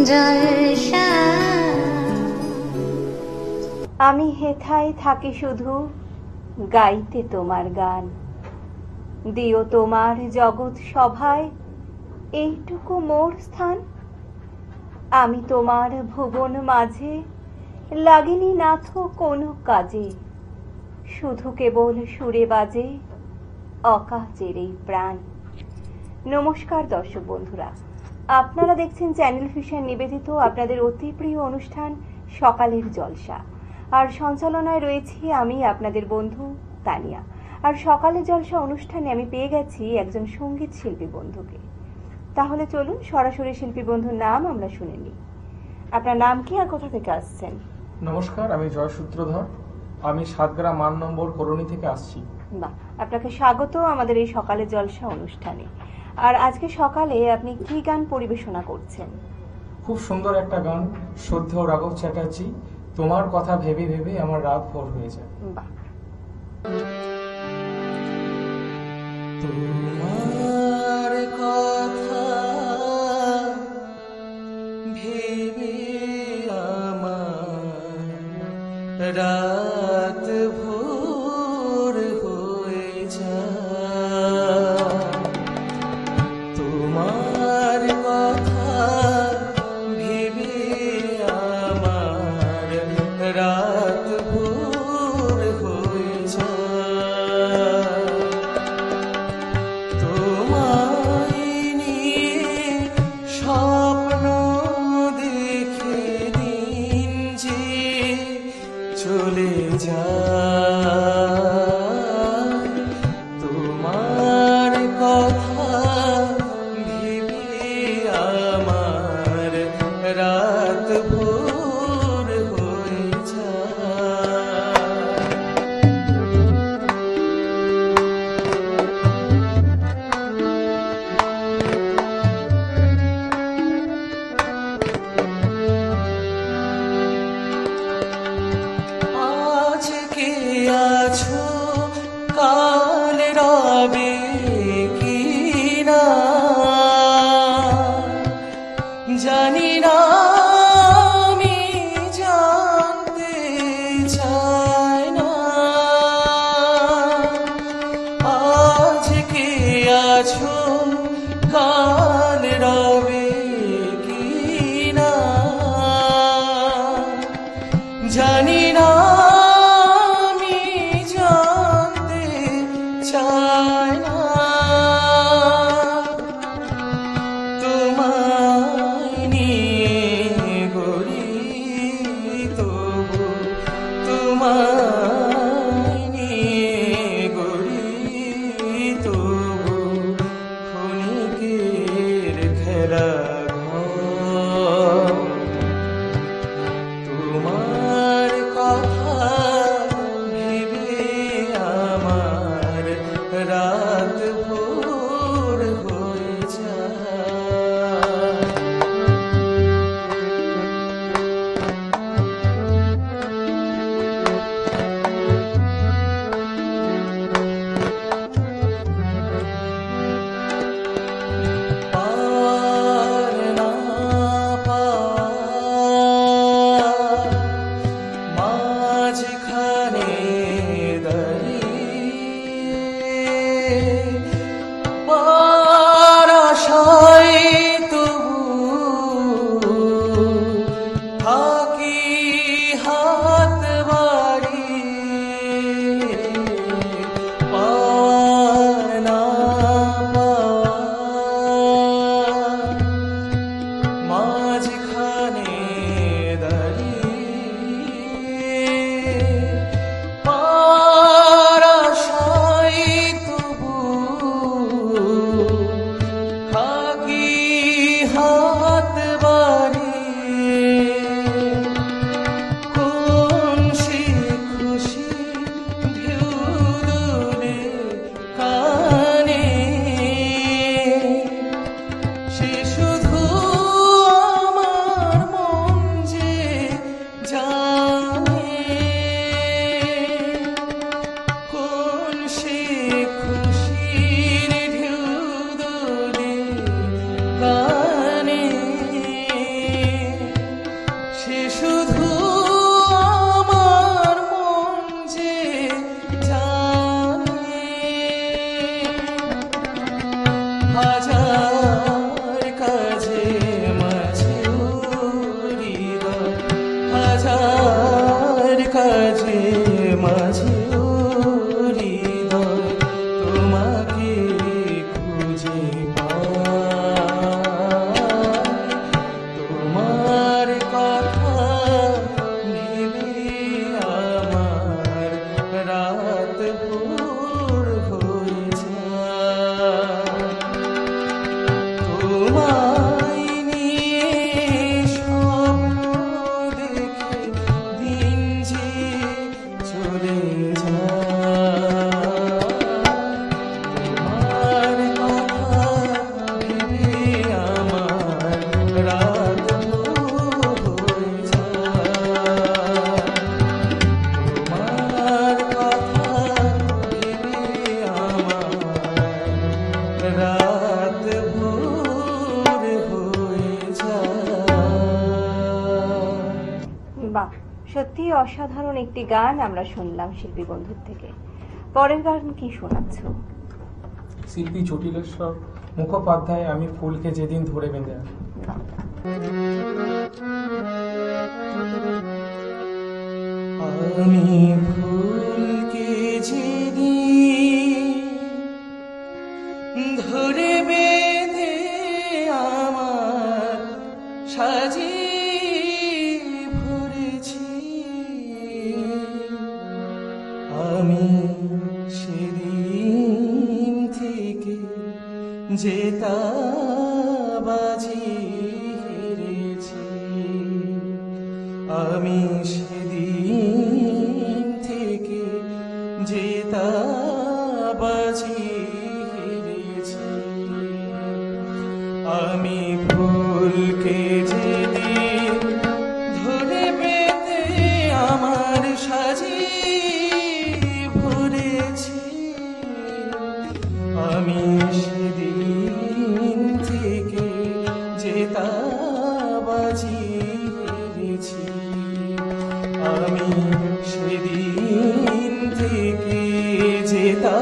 জলসা। আমি হেথায় থাকি শুধু গাইতে তোমার গান, দিও তোমার জগৎ সভায় এইটুকু মোর স্থান। আমি তোমার ভুবন মাঝে লাগিনি নাথ কোনো কাজে, শুধু কেবল সুরে বাজে অকাজের এই প্রাণ। নমস্কার দর্শক বন্ধুরা, আপনারা দেখছেন চ্যানেল ফিশার নিবেদিত আপনাদের অতি প্রিয় অনুষ্ঠান সকালের জলসা। আর সঞ্চালনায় রয়েছি আমি আপনাদের বন্ধু তানিয়া। আর সকালের জলসা অনুষ্ঠানে আমি পেয়ে গেছি একজন সঙ্গীত শিল্পী বন্ধুকে। তাহলে চলুন সরাসরি শিল্পী বন্ধুর নাম আমরা শুনে নিই। আপনার নাম কি আর কোথা থেকে আসছেন? নমস্কার, আমি জয় সূত্রধর। আমি সাতগ্রাম 8 নম্বর করণী থেকে আসছি। বাহ, আপনাকে স্বাগত আমাদের এই সকালের জলসা অনুষ্ঠানে। আর আজকে সকালে আপনি কি গান পরিবেশনা করছেন? খুব সুন্দর একটা গান, শ্রদ্ধেয় রাঘব চ্যাটার্জি, তোমার কথা ভেবে ভেবে আমার রাত ভোর হয়ে যায়। বাহ, তোমার কথা ভেবে আমার রাত ভোর হয়ে যায়। তোমার কথা ভেবে আমার রাত ভোর হয়ে যায়। তোমায় নিয়ে স্বপ্ন দেখে দিন যে চলে যায়। তোমার কথা ভেবে তোমায় নিয়ে স্বপ্ন দেখে দিন যে চলে যায়, তোমার কথা ভেবে আমার রাত হয়ে যায়, তোমার কথা ভেবে আমার রাত ভোর হয়ে যায়। বাহ, সত্যি অসাধারণ একটি গান আমরা শুনলাম শিল্পী বন্ধুর থেকে। পরের গান কি শোনাচ্ছ? শিল্পী জটিলেশ্বর মুখোপাধ্যায়, আমি ফুলকে যেদিন ধরে বেঁধে আনি। আমি ফুলকে যেদিন ধরে বেঁধে আমার সাজিয়ে ভরেছি, আমি সেদিন থেকে জেতা বাজি হেরেছি, আমি সেদিন থেকে জেতা বাজি হেরেছি, আমি ফুলকে যেদিন ধরে বেঁধে আমার সাজিয়ে ভরেছি, আমি সেদিন থেকে জেতা বাজি হেরেছি, আমি সেদিন থেকে জেতা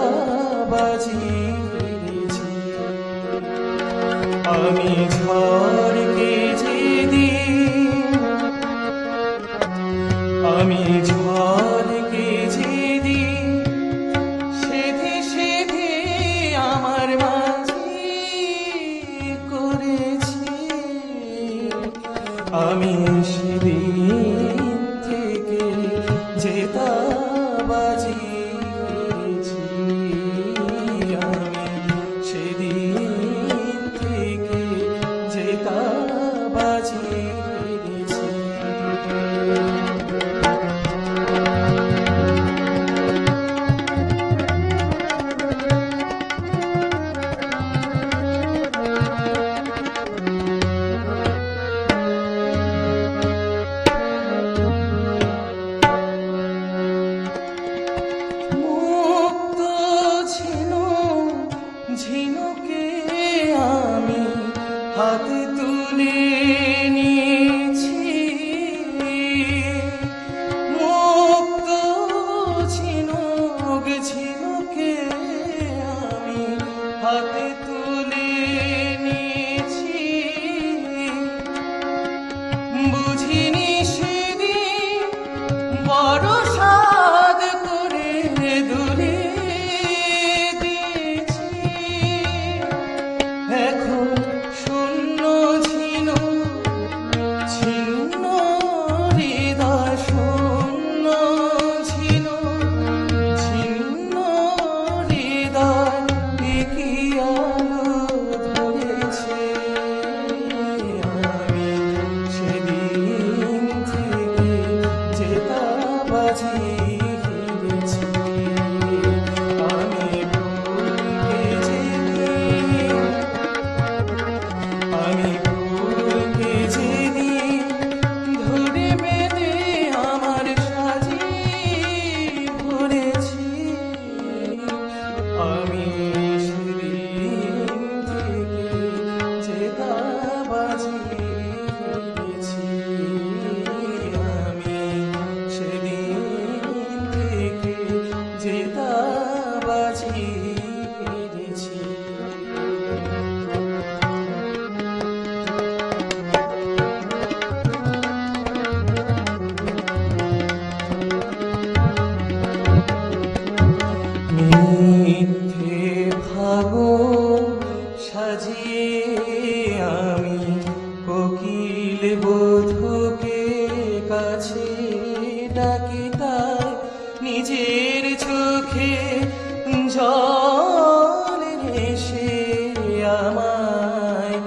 বাজি হেরেছি, আমি ঝড়কে যেদিন, আমি ঝড়কে যেদিন সেধে সেধে আমার মাঝি করেছি, আমি সেদিন থেকে জেতা বাজি হেরেছি, আমি সেদিন থেকে জেতা বাজি হেরেছি। মুক্ত ঝিনুকে আমি হাতে তুলে নিয়েছি, মুক্ত ঝিনুকে আমি হাতে তুলে নিয়েছি, বুঝিনি সেদিন বড় সাদ করে দুলে দিয়েছি, এখন শূন্য ছিন্ন হৃদয়, শূন্য ছিন্ন হৃদয় কি আলো ধরেছে, আমি সেদিন থেকে জেতা বাজি হেরেছি, আমি ফুলকে যেদিন, আমি ফুলকে যেদিন ধরে বেঁধে আমার সাজিয়ে ভরেছি, আমি সেদিন থেকে জেতা বাজি হেরেছি, আমি সেদিন থেকে জেতা বাজি হেরেছি। মিথ্যে ভাগো সাজিয়ে আমি কোকিল বধূকে কাছে ডাকি, তাই নিজের চোখে জল এসে আমায়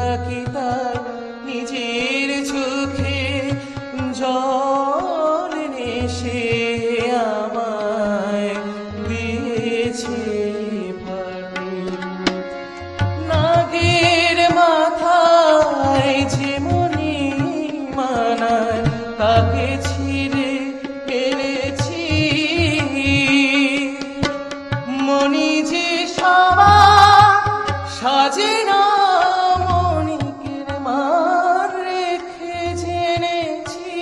থাকি তাই নিজের চোখে জল নেশে আমায় দিয়েছে ফাটে। নাগের মাথায় যে মনি মানায় তাকে ছিঁড়ে ফেলেছি। মনি যে সবার সাজে না, মনিকের মান রেখে জেনেছি।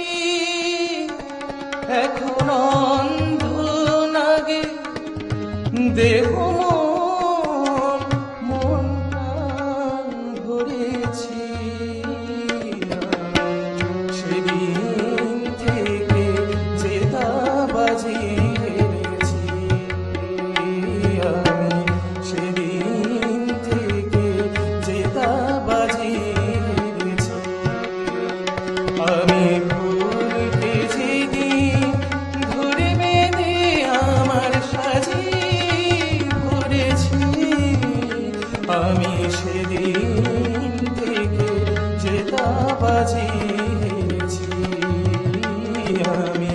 এখন অন্ধ নাগে দেহ মন প্রাণ ধরেছি। সেদিন থেকে যে দাবাজি হেরেছি আমি, সেদিন থেকে যে দাবাজি হেরেছি আমি। ভুলকে যেদিন ধরে বেঁধে আমার সাজি ভরেছি আমি, সেদিন থেকে যে দাবাজি হেরেছি আমি,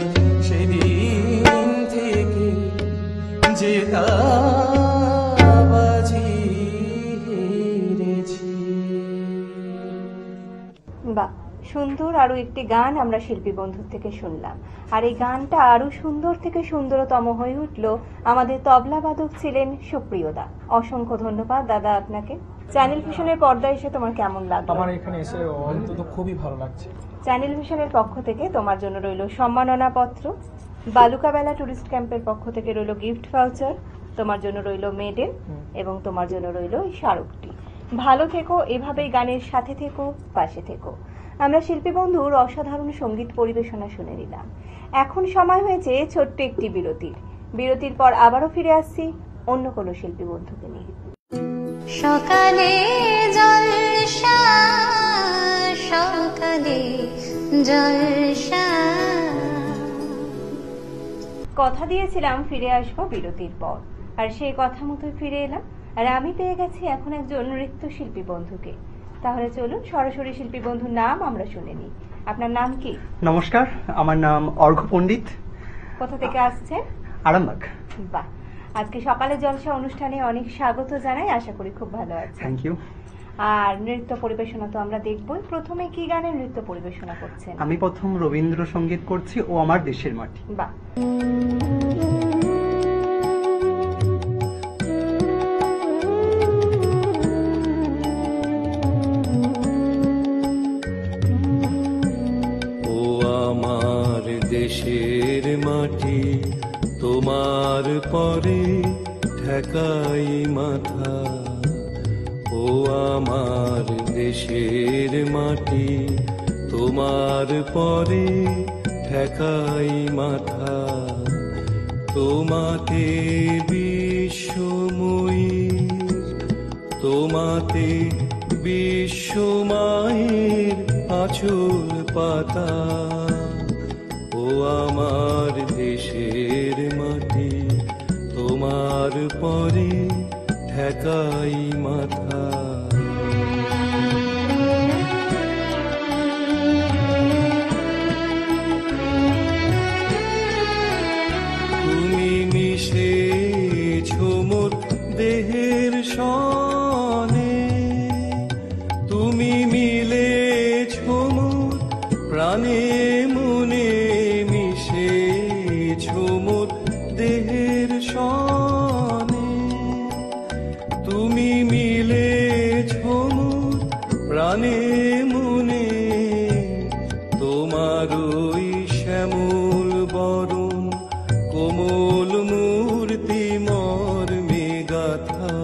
সেদিন থেকে যে দাবাজি হেরেছি। বাহ, সুন্দর আরো একটি গান আমরা শিল্পী বন্ধুর থেকে শুনলাম। আর এই গানটা আরো সুন্দর থেকে সুন্দরতম হয়ে উঠল আমাদের তবলা বাদক ছিলেন সুপ্রিয়দা। অসংখ্য ধন্যবাদ দাদা আপনাকে। চ্যানেল ভিশনের পর্দায় এসে তোমার কেমন লাগলো? আমার এখানে এসে অন্তত খুবই ভালো লাগছে। চ্যানেল ভিশনের পক্ষ থেকে তোমার জন্য রইল সম্মাননা পত্র, বালুকাবেলা টুরিস্ট ক্যাম্পের পক্ষ থেকে রইল গিফট ভাউচার, তোমার জন্য রইল মেডেল এবং তোমার জন্য রইল এই স্মারকটি। ভালো থেকো, এভাবেই গানের সাথে থেকো, পাশে থেকো। আমরা শিল্পী বন্ধুর অসাধারণ সঙ্গীত পরিবেশনা শুনে নিলাম। এখন সময় হয়েছে ছোট্ট একটি বিরতির। বিরতির পর আবারও ফিরে আসছি অন্য কোনো শিল্পী বন্ধুকে নিয়ে। সকালে জলসা, সকালে জলসা। কথা দিয়েছিলাম ফিরে আসবো বিরতির পর, আর সেই কথা মতোই ফিরে এলাম। আর আমি পেয়ে গেছি এখন একজন নৃত্যশিল্পী বন্ধুকে। তাহলে চলুন সরাসরি শিল্পী বন্ধুর নাম আমরা শুনে নিই। আপনার নাম কি? নমস্কার, আমার নাম অর্ঘ্য পণ্ডিত। কোথা থেকে আসছেন? আরামবাগ। বাহ, আজকে সকালে জলসা অনুষ্ঠানে অনেক স্বাগত জানাই। আশা করি খুব ভালো আছে। Thank you. আর নৃত্য পরিবেশনা তো আমরা দেখবই। প্রথমে কি গানের নৃত্য পরিবেশনা করছেন? আমি প্রথম রবীন্দ্রসঙ্গীত করছি, ও আমার দেশের মাটি। বাহ, দেশের মাটি তোমার পরে ঠেকাই মাথা। ও আমার দেশের মাটি তোমার পরে ঠেকাই মাথা। তোমাতে বিশ্বময়ী, তোমাতে বিশ্বমায়ের আঁচল পাতা। ও আমার দেশের মাটি তোমার পরে ঠেকাই মাথা। তুমি মিশেছো মোর দেহের সনে, তুমি মিলেছো মোর প্রাণে মনে। মিশেছো মোর দেহের সনে, তুমি মিলেছো মোর প্রাণে মনে। তোমার ওই শ্যামল বরণ কোমল মূর্তি মর্মে গাথা।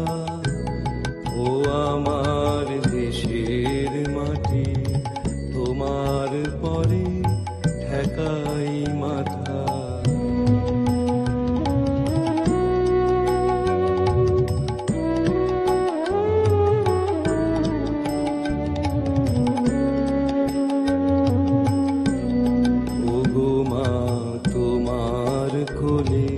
ও আমার দেশের মাটি তোমার পরে ঠেকাই মাথা। ওগো মা তোমার কোলে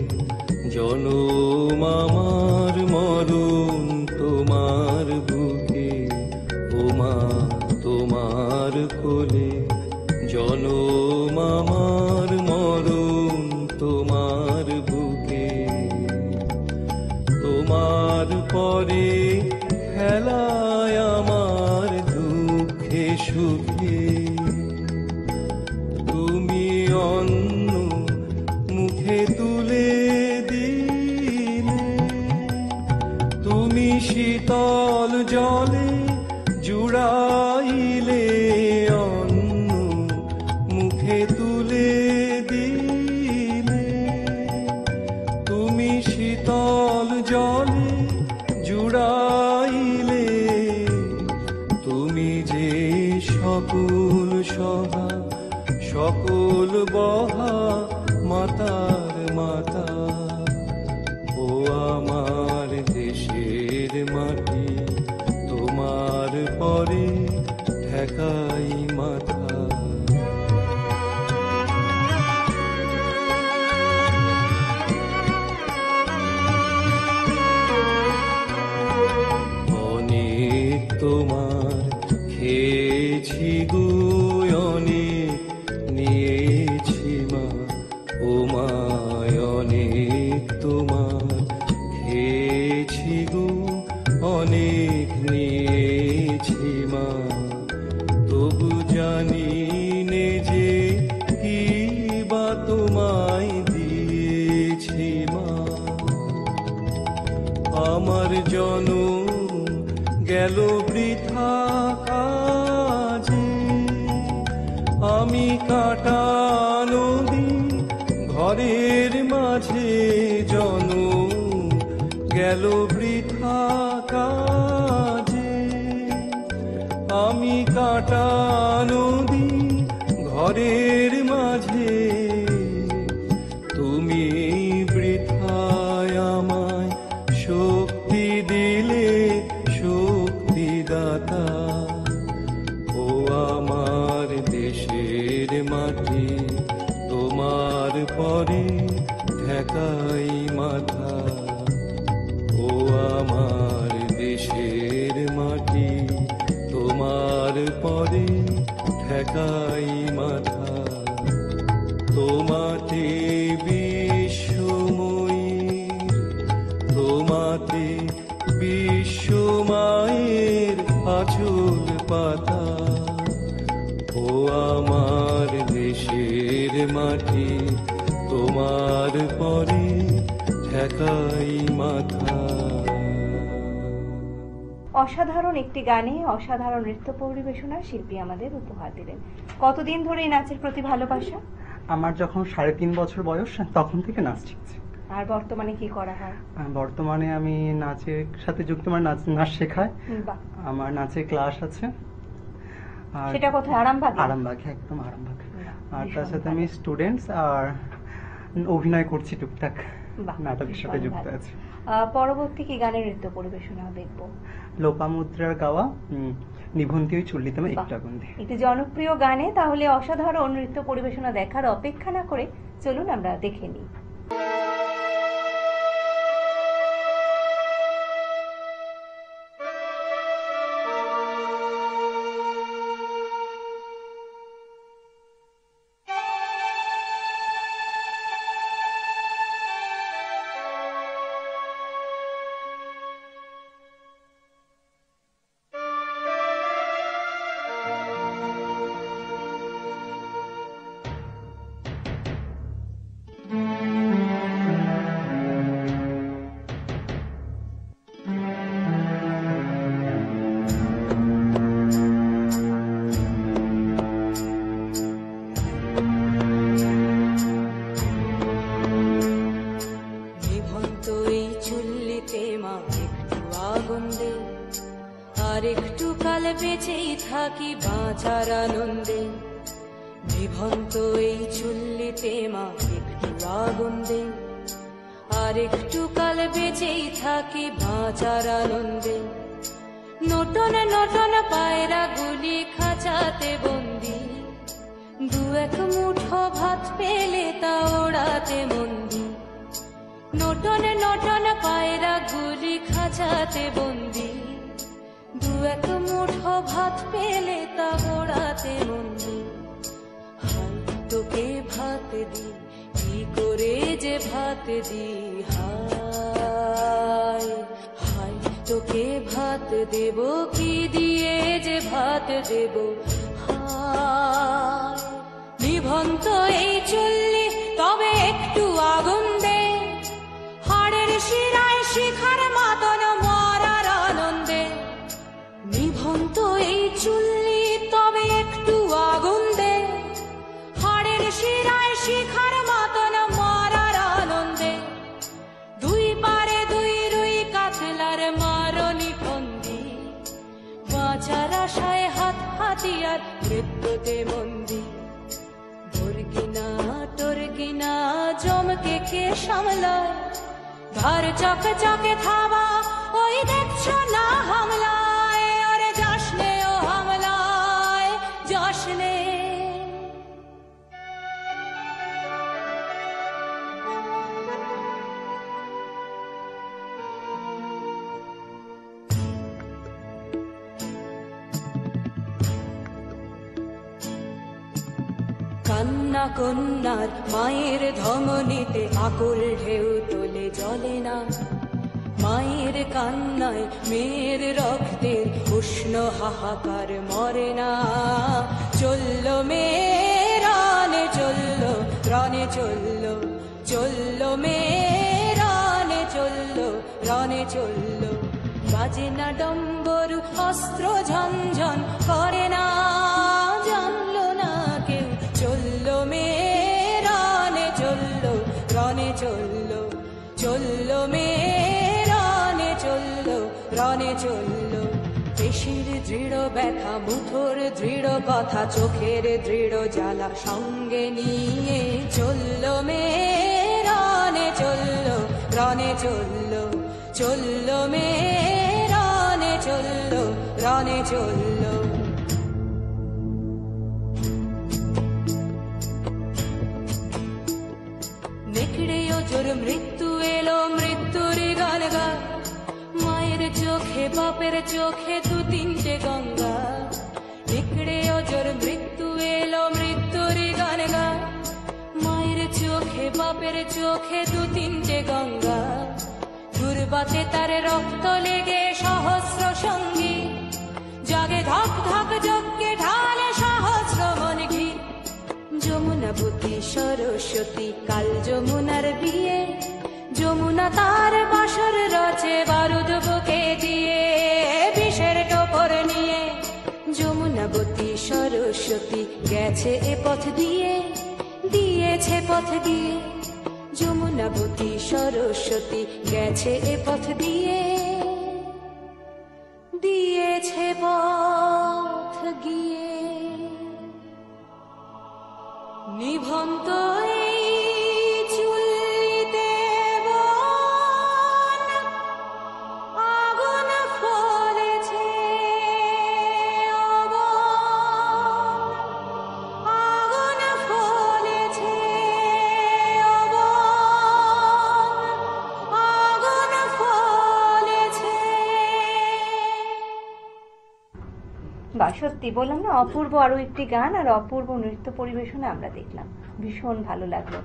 জনম আমার, মরণ তোমার বুকে। ও মা কোলে, জনম আমার মরণ তোমার বুকে। তোমার পরে খেলায় আমার দুঃখে সুখে, তুমি অন্ন মুখে তুলে দিলে, তুমি শীতল জলে জুড়াইলে, অন্ন মুখে তুলে দিলে, তুমি শীতল জলে জুড়াইলে, তুমি যে সকল সহা সকল বহা মাতার মাতা, ও আমার দেশের মাটি, তোমার পরে ঠেকাই মাথা। অনেক তোমার খেয়েছি গো, অনেক নিয়েছি মা, ও মা অনেক তোমার খেয়েছি গো, অনেক নিয়েছি মা, তবু জানি নে যে কি বা তোমায় দিয়েছি মা। আমার জনম গেল বৃথা কাজে, আমি কাটানো দিন ঘরের মাঝে, জনম গেল বৃথা কাজে, আমি কাটানো দিন ঘরের মাঝে, তুমি বৃথায় আমায় শক্তি দিলে শক্তিদাতা, ও আমার দেশের মাটি, তোমার পরে ঠেকাই মাথা, ও আমার দেশের মাটি, তোমার পরে ঠেকাই মাথা। তোমাতে বিশ্বময়ী, তোমাতে বিশ্বমায়ের আঁচল পাতা, ও আমার দেশের মাটি, তোমার পরে ঠেকাই মাথা। অসাধারণ একটি গানে অসাধারণ নৃত্য পরিবেশনার শিল্পী আমাদের উপহার দিলেন। কতদিন ধরে এই নাচের প্রতি ভালোবাসা? আমার যখন 3.5 বছর বয়স তখন থেকে নাচ শিখছি। আর বর্তমানে কি করা হয়? বর্তমানে আমি নাচের সাথে যুক্ত, আমার নাচ শেখায়, বাহ, আমার নাচের ক্লাস আছে। আর সেটা কোথায়? আরামবাগে? আরামবাগে, একদম আরামবাগে। আর ভীষণ তার সাথে ভালো। আমি স্টুডেন্টস আর অভিনয় করছি টুকটাক, বাহ, নাটকের সাথে ভীষণ যুক্ত ভালো। আছি। পরবর্তী কি গানের নৃত্য পরিবেশনা দেখবো? লোপামুদ্রার গাওয়া নিভন্তি ওই চুল্লিতে বাহ, একটা গন্ধি। একটি জনপ্রিয় গানে তাহলে অসাধারণ নৃত্য পরিবেশনা দেখার অপেক্ষা না করে চলুন আমরা দেখে নিই। আর একটু কাল বেঁচেই থাকি বাঁচার আনন্দে, জীবন্ত এই চুল্লিতে মা একটু আগুন দে। আর একটু কাল বেঁচেই থাকি বাঁচার আনন্দে, নটন নটন পায়রা গুলি খাঁচাতে বন্দি, দু এক মুঠো ভাত পেলে তা ওড়াতে মন্দি। নটন নটন পায়রা গুলি খাঁচাতে বন্দি, দু এক মুঠো ভাত পেলে তা গোড়াতে মন নেই। হাই তোকে ভাত দি, কি করে যে ভাত দি, হাই হাই তোকে ভাত দেব, কি দিয়ে যে ভাত দেব, হাই নিভন্ত এই চুল্লি তবে একটু আগুন দে, হাড়ের শিরায় শিখার মাতন মরার আনন্দে। নিভন্ত এই চুল্লি তবে একটু আগুন দে, হাড়ের শিরায় শিখার মাতন মরার আনন্দে। দুই পারে দুই রুই কাতলার মারনি ফন্দি, বাঁচার আশায় হাত হাতিয়ার মৃত্যুতে মন্দি। টর্কিনা জমকে কে সামলায়, ধার চকে চকে থাবা ওই দেখছো না হামলায়, ওরে যাসনে ও হামলায় যাসনে। কান্না কন্যার মায়ের ধমনীতে আকুল ঢেউ তোলে জলে না, মায়ের কান্নায় মেয়ের রক্তের উষ্ণ হাহাকার মরে না। চলল মেয়ে রানে চলল, রানে চলল, চলল মেয়ে রানে চলল, রানে চলল। বাজে না ডম্বরু অস্ত্র ঝনঝন করে না, জানলো না কেউ। চলল মেয়ে রানে চলল, রানে চলল, চলল মেয়ে রানে চলল, রানে চলল। পেশির দৃঢ় ব্যথা, মুঠোর দৃঢ় কথা, চোখের দৃঢ় জ্বালা সঙ্গে নিয়ে চলল মেয়ে রানে চলল, রানে চলল, চলল মেয়ে রানে চলল, রানে চলল। নেকড়ে ওজোর মৃত্যু এলো, মৃত্যুর গান গায়, মায়ের চোখে বাপের চোখে দু তিনটে গঙ্গা। নেকড়ে ওজোর মৃত্যু এলো, মৃত্যুর গান গায়, মায়ের চোখে বাপের চোখে দু তিনটে গঙ্গা। দুর্বাতে তার রক্ত লেগে সহস্র সঙ্গী, জাগে ধক ধক যজ্ঞে ঢালে সহস্র মন ঘি। যমুনাবতী সরস্বতী কাল যমুনার বিয়ে, যমুনা তার বাসর রচে বারুদ বুকে দিয়ে, বিষের টোপর নিয়ে। যমুনাবতী সরস্বতী গেছে এ পথ দিয়ে, দিয়েছে পথ দিয়ে। যমুনাবতী সরস্বতী গেছে এ পথ দিয়ে, দিয়েছে পথ গিয়ে। নিভন্ত এই চুল্লিতে বন আগুন ফলেছে, ও বন আগুন ফলেছে, ও বন আগুন ফলেছে। বা সত্যি বললাম না, অপূর্ব আরো একটি গান আর অপূর্ব নৃত্য পরিবেশনা আমরা দেখলাম, ভীষণ ভালো লাগলো।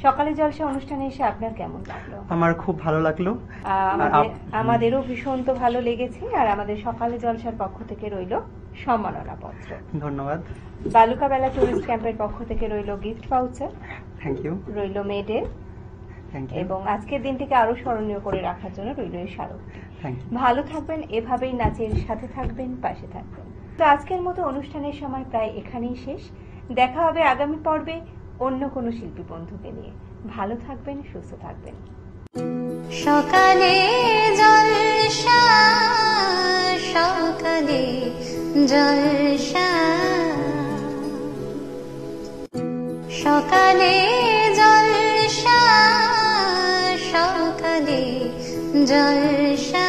সকালে জলসা অনুষ্ঠানে এসে আপনার কেমন লাগলো? আমার খুব ভালো লাগলো। আমাদেরও ভীষণ তো ভালো লেগেছে। আর আমাদের সকালে জলসার পক্ষ থেকে রইল সম্মাননা পত্র। ধন্যবাদ। বালুকা বেলা টুরিস্ট ক্যাম্পের পক্ষ থেকে রইল গিফট ভাউচার। Thank you. রইল মেডেল, থ্যাংক ইউ। এবং আজকের দিনটিকে আরো স্মরণীয় করে রাখার জন্য রইল এই স্মারক। Thank you. ভালো থাকবেন, এভাবেই নাচের সাথে থাকবেন, পাশে থাকবেন। তো আজকের মতো অনুষ্ঠানের সময় প্রায় এখানেই শেষ। দেখা হবে আগামী পর্বে অন্য কোনো শিল্পী বন্ধুকে নিয়ে। ভালো থাকবেন, সুস্থ থাকবেন। সকালে জলসা, সকালে জলসা, সকালে জলসা, সকালে জলসা।